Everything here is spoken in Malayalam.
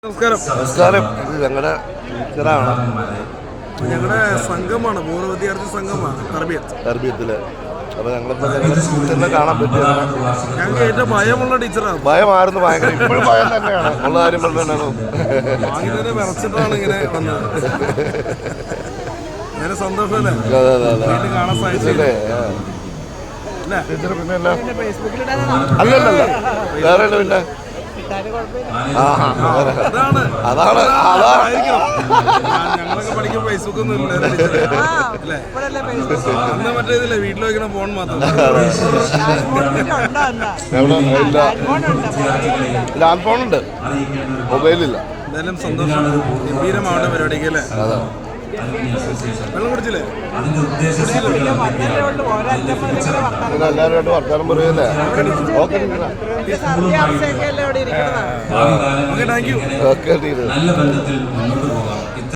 നമസ്കാരം. നമസ്കാരം. ഇത് ഞങ്ങളുടെ ടീച്ചറാണ്. ഞങ്ങളുടെ സംഘമാണ്, പൂർവ്വ വിദ്യാർത്ഥി സംഘമാണ് തർബീയത്തില്. അപ്പോൾ ഞങ്ങളിപ്പോൾ ടീച്ചറിനെ കാണാൻ പറ്റിയത് ഞങ്ങൾക്ക് ഏറ്റവും ഭയമുള്ള ടീച്ചറാണ്. ഭയമായിരുന്നു, ഭയങ്കര ഇപ്പോഴും ഭയം തന്നെയാണ് ഉള്ള കാര്യം പറഞ്ഞാണ്. വാങ്ങിനെ വിറച്ചിട്ടാണ് ഇങ്ങനെ വന്നത്. നേരെ സന്തോഷമല്ലേ വീട്ടിൽ കാണാൻ സാധിച്ചല്ലേ? ടീച്ചർ പിന്നെ അല്ലല്ല വേറെ പിന്നെ അതാണ് ഞങ്ങളൊക്കെ പഠിക്കുമ്പോൾ ഫേസ്ബുക്ക് ഒന്നും ഇല്ല അന്ന് മറ്റേതില്ലേ വീട്ടിൽ വയ്ക്കണ ഫോൺ മാത്രം. ലാൻഡ് ഫോണുണ്ട്, മൊബൈലില്ല. എന്തായാലും സന്തോഷം, ഗംഭീരമാവട്ടെ പരിപാടിക്ക് അല്ലേ? വെള്ളം കുടിച്ചില്ലേ? എല്ലാവരുമായിട്ട് വർത്താനം പറയല്ലേ? Okay thank you. ഓക്കെ.